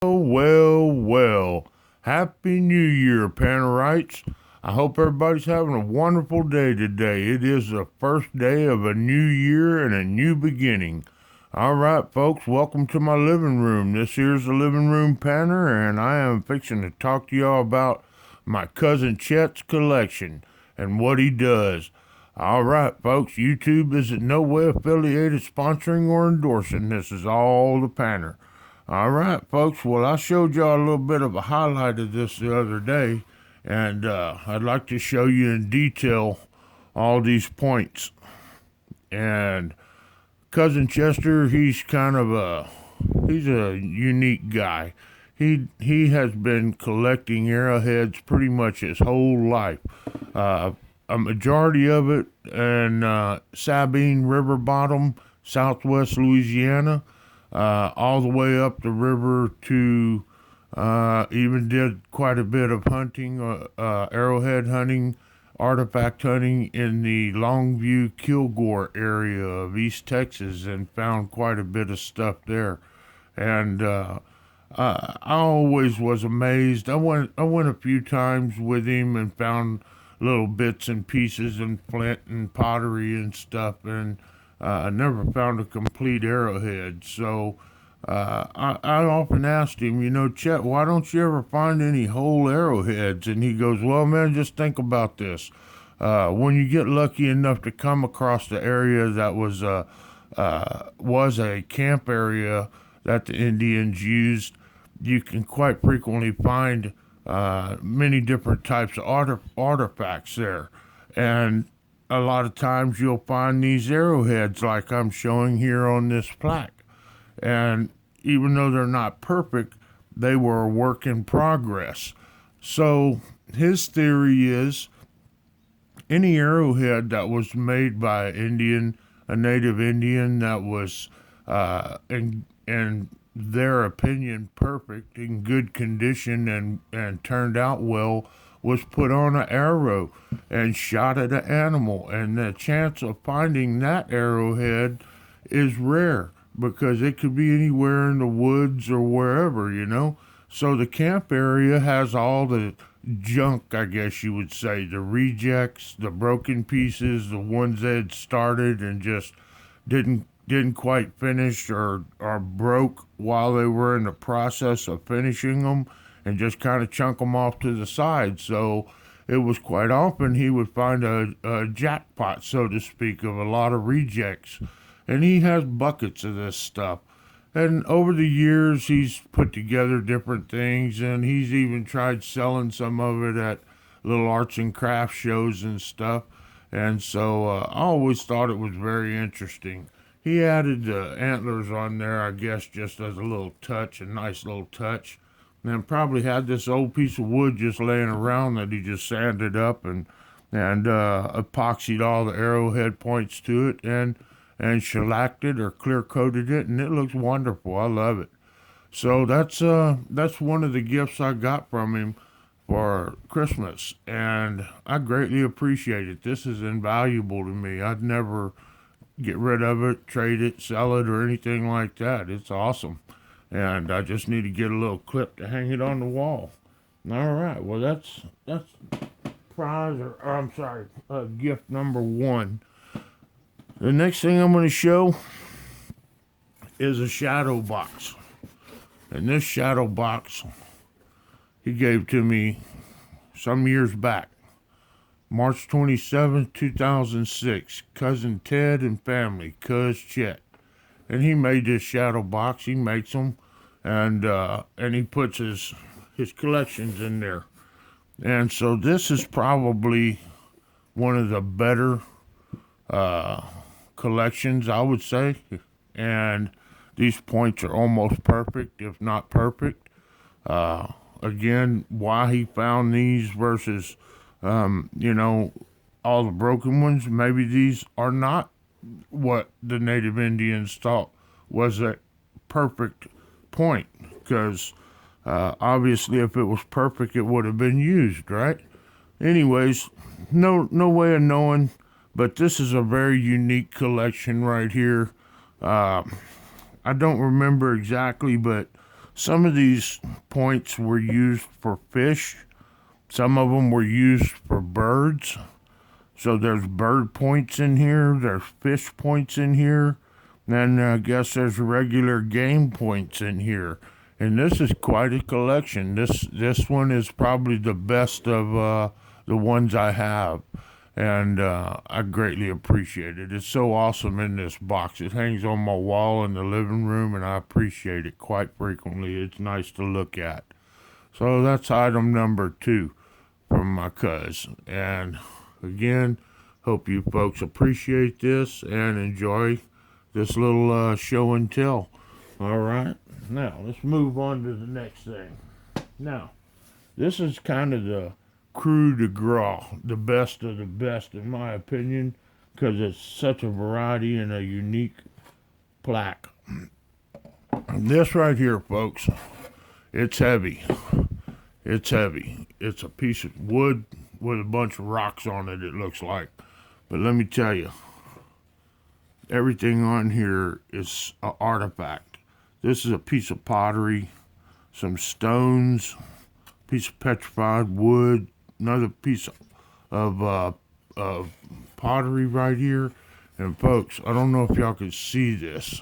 Well. Happy New Year, Panerites. I hope everybody's having a wonderful day today. It is the first day of a new year and a new beginning. All right, folks, welcome to my living room. This here's the living room Panner, and I am fixing to talk to y'all about my cousin Chet's collection and what he does. All right, folks, YouTube is in no way affiliated, sponsoring, or endorsing. This is all the Panner. All right, folks. Well, I showed y'all a little bit of a highlight of this the other day, and I'd like to show you in detail all these points. And Cousin Chester, he's a unique guy. He has been collecting arrowheads pretty much his whole life. A majority of it in Sabine River bottom, southwest Louisiana, all the way up the river to even did quite a bit of hunting, arrowhead hunting, artifact hunting in the Longview Kilgore area of East Texas, and found quite a bit of stuff there. And I always was amazed. I went a few times with him and found little bits and pieces and flint and pottery and stuff, and I never found a complete arrowhead. So I often asked him, Chet, why don't you ever find any whole arrowheads? And he goes, well, man, just think about this. When you get lucky enough to come across the area that was a camp area that the Indians used, you can quite frequently find many different types of artifacts there. And a lot of times you'll find these arrowheads like I'm showing here on this plaque. And even though they're not perfect, they were a work in progress. So his theory is any arrowhead that was made by a native Indian that was, in their opinion, perfect, in good condition, and turned out well, was put on an arrow and shot at an animal. And the chance of finding that arrowhead is rare because it could be anywhere in the woods or wherever. So the camp area has all the junk, I guess you would say, the rejects, the broken pieces, the ones that had started and just didn't quite finish or broke while they were in the process of finishing them, and just kind of chunk them off to the side. So it was quite often he would find a jackpot, so to speak, of a lot of rejects. And he has buckets of this stuff. And over the years, he's put together different things, and he's even tried selling some of it at little arts and crafts shows and stuff. And so I always thought it was very interesting. He added the antlers on there, I guess, just as a little touch, a nice little touch. And then probably had this old piece of wood just laying around that he just sanded up and epoxied all the arrowhead points to it and shellacked it or clear coated it, and it looks wonderful. I love it. So that's one of the gifts I got from him for Christmas, and I greatly appreciate it. This is invaluable to me. I'd never get rid of it, trade it, sell it, or anything like that. It's awesome. And I just need to get a little clip to hang it on the wall. All right, well, that's gift number one. The next thing I'm going to show is a shadow box. And this shadow box he gave to me some years back. March 27th, 2006. Cousin Ted and family, Cuz Chet. And he made this shadow box. He makes them, and he puts his collections in there. And so this is probably one of the better collections, I would say. And these points are almost perfect, if not perfect. Again, why he found these versus, all the broken ones. Maybe these are not what the native Indians thought was a perfect point, because obviously if it was perfect it would have been used, right? Anyways, no way of knowing, but this is a very unique collection right here. I don't remember exactly, but Some of these points were used for fish. Some of them were used for birds. So there's bird points in here. There's fish points in here. And I guess there's regular game points in here. And this is quite a collection. This one is probably the best of the ones I have. And I greatly appreciate it. It's so awesome in this box. It hangs on my wall in the living room, and I appreciate it quite frequently. It's nice to look at. So that's item number 2 from my cuz. And again, hope you folks appreciate this and enjoy this little show and tell. All right, now let's move on to the next thing. Now, this is kind of the Coup de Grace, the best of the best, in my opinion, because it's such a variety and a unique plaque. This right here, folks, it's heavy. It's heavy. It's a piece of wood with a bunch of rocks on it, it looks like. But let me tell you, everything on here is an artifact. This is a piece of pottery, some stones, piece of petrified wood, another piece of pottery right here. And folks, I don't know if y'all can see this,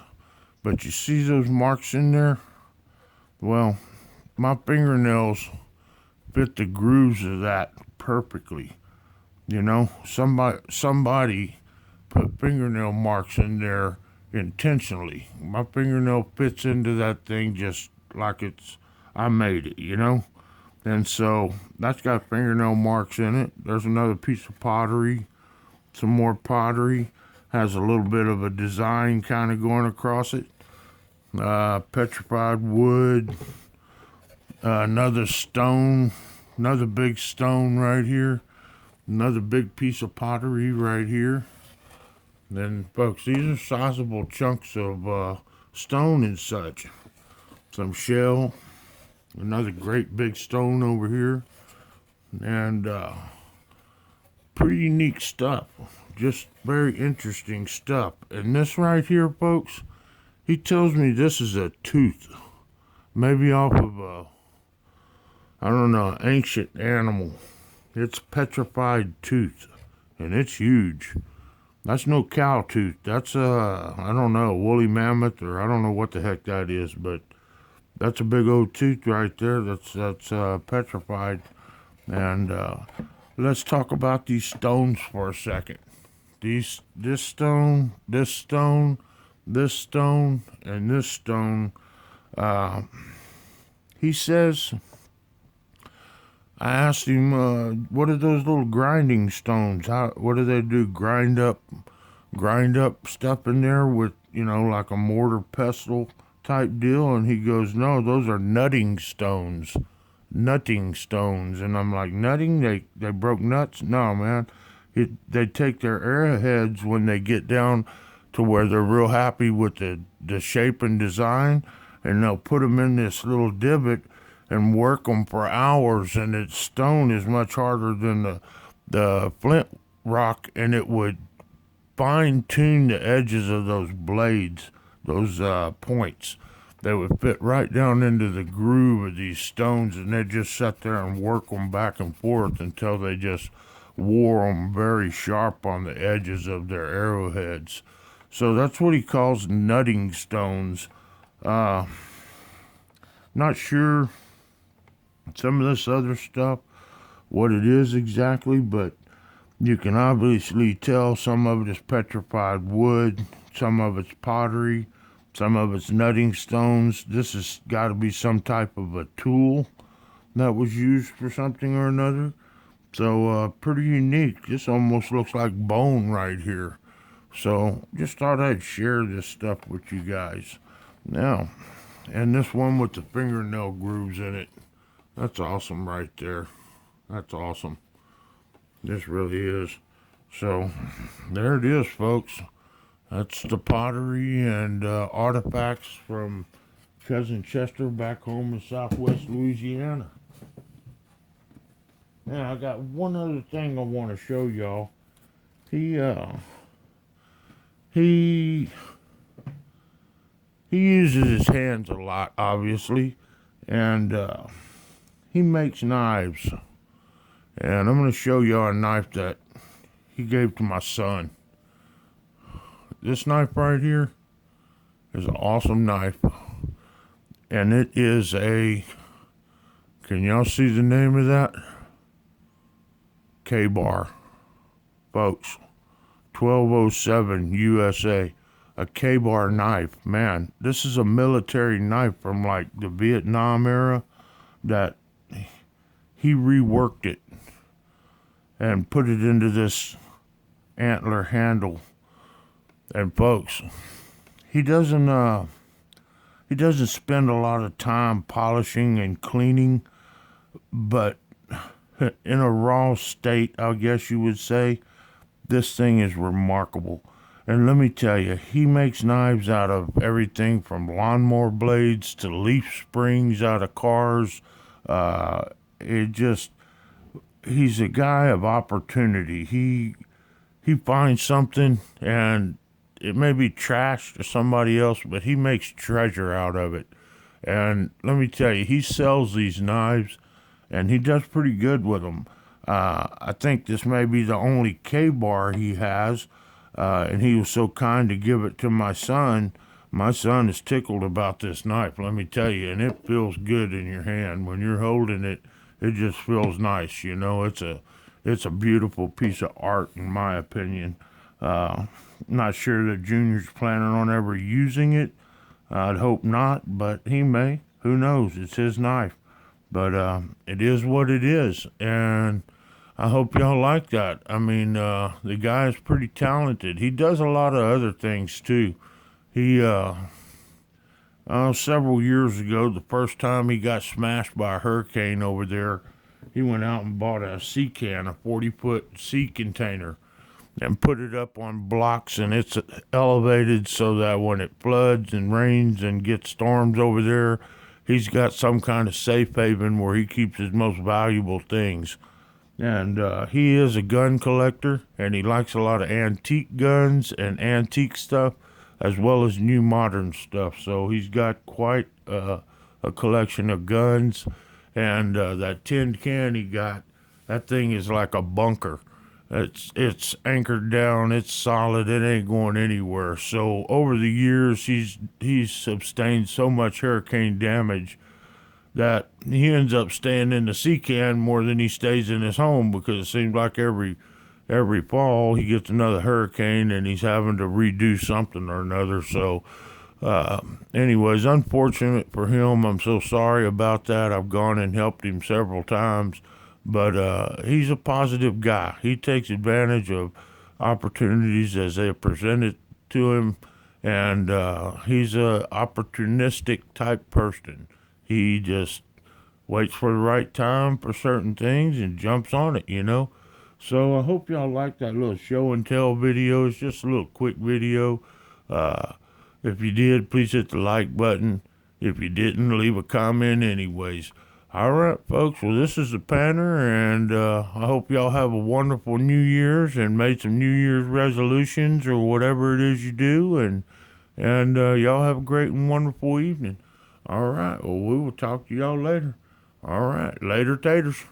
but you see those marks in there? Well, my fingernails fit the grooves of that perfectly. You know, somebody put fingernail marks in there intentionally. My fingernail fits into that thing just like I made it, you know? And so that's got fingernail marks in it. There's another piece of pottery, some more pottery. Has a little bit of a design kind of going across it. Petrified wood, another stone, another big stone right here, another big piece of pottery right here. Then, folks, these are sizable chunks of stone and such. Some shell, another great big stone over here, and pretty unique stuff. Just very interesting stuff. And this right here, folks, he tells me this is a tooth, maybe off of I don't know, ancient animal. It's petrified tooth, and it's huge. That's no cow tooth. That's I don't know, woolly mammoth, or I don't know what the heck that is, but that's a big old tooth right there. That's petrified. And let's talk about these stones for a second. This stone, this stone, this stone, and this stone. He says, I asked him, what are those little grinding stones? What do they do? Grind up stuff in there with, like a mortar pestle type deal? And he goes, no, those are nutting stones. Nutting stones. And I'm like, nutting? They broke nuts? No, man. They take their arrowheads when they get down to where they're real happy with the shape and design, and they'll put them in this little divot and work them for hours, and its stone is much harder than the flint rock, and it would fine-tune the edges of those blades, those points. They would fit right down into the groove of these stones, and they'd just sit there and work them back and forth until they just wore them very sharp on the edges of their arrowheads. So that's what he calls nutting stones. Not sure some of this other stuff, what it is exactly, but you can obviously tell some of it is petrified wood, some of it's pottery, some of it's nutting stones. This has got to be some type of a tool that was used for something or another. So pretty unique. This almost looks like bone right here. So just thought I'd share this stuff with you guys. Now, and this one with the fingernail grooves in it. That's awesome right there. That's awesome. This really is. So, there it is, folks. That's the pottery and artifacts from Cousin Chester back home in southwest Louisiana. Now, I got one other thing I want to show y'all. He uses his hands a lot, obviously. and he makes knives. And I'm going to show you a knife that he gave to my son. This knife right here is an awesome knife. And it is a, can y'all see the name of that? K-Bar. Folks, 1207 USA. A K-Bar knife. Man, this is a military knife from like the Vietnam era that he reworked it and put it into this antler handle. And folks, he doesn't spend a lot of time polishing and cleaning, but in a raw state, I guess you would say, this thing is remarkable. And let me tell you, he makes knives out of everything from lawnmower blades to leaf springs out of cars. He's a guy of opportunity. He finds something and it may be trash to somebody else, but he makes treasure out of it. And let me tell you, he sells these knives and he does pretty good with them. I think this may be the only K-Bar he has, and he was so kind to give it to my son. My son is tickled about this knife, let me tell you, and it feels good in your hand. When you're holding it, it just feels nice, you know. It's a beautiful piece of art, in my opinion. Not sure that Junior's planning on ever using it. I'd hope not, but he may. Who knows? It's his knife. But it is what it is, and I hope y'all like that. I mean, the guy is pretty talented. He does a lot of other things too. He, several years ago, the first time he got smashed by a hurricane over there, he went out and bought a sea can, a 40-foot sea container, and put it up on blocks, and it's elevated so that when it floods and rains and gets storms over there, he's got some kind of safe haven where he keeps his most valuable things. And he is a gun collector, and he likes a lot of antique guns and antique stuff, as well as new modern stuff. So he's got quite a collection of guns. And that tin can he got, that thing is like a bunker. It's anchored down. It's solid. It ain't going anywhere. So over the years, he's sustained so much hurricane damage that he ends up staying in the sea can more than he stays in his home, because it seems like every fall he gets another hurricane and he's having to redo something or another. So anyways, unfortunate for him. I'm so sorry about that. I've gone and helped him several times, but he's a positive guy. He takes advantage of opportunities as they are presented to him, and he's a opportunistic type person. He just waits for the right time for certain things and jumps on it, you know. So I hope y'all like that little show and tell video. It's just a little quick video. If you did, please hit the like button. If you didn't, leave a comment anyways. All right, folks. Well, this is the Panner, and I hope y'all have a wonderful New Year's and made some New Year's resolutions or whatever it is you do, and y'all have a great and wonderful evening. All right. Well, we will talk to y'all later. All right. Later, taters.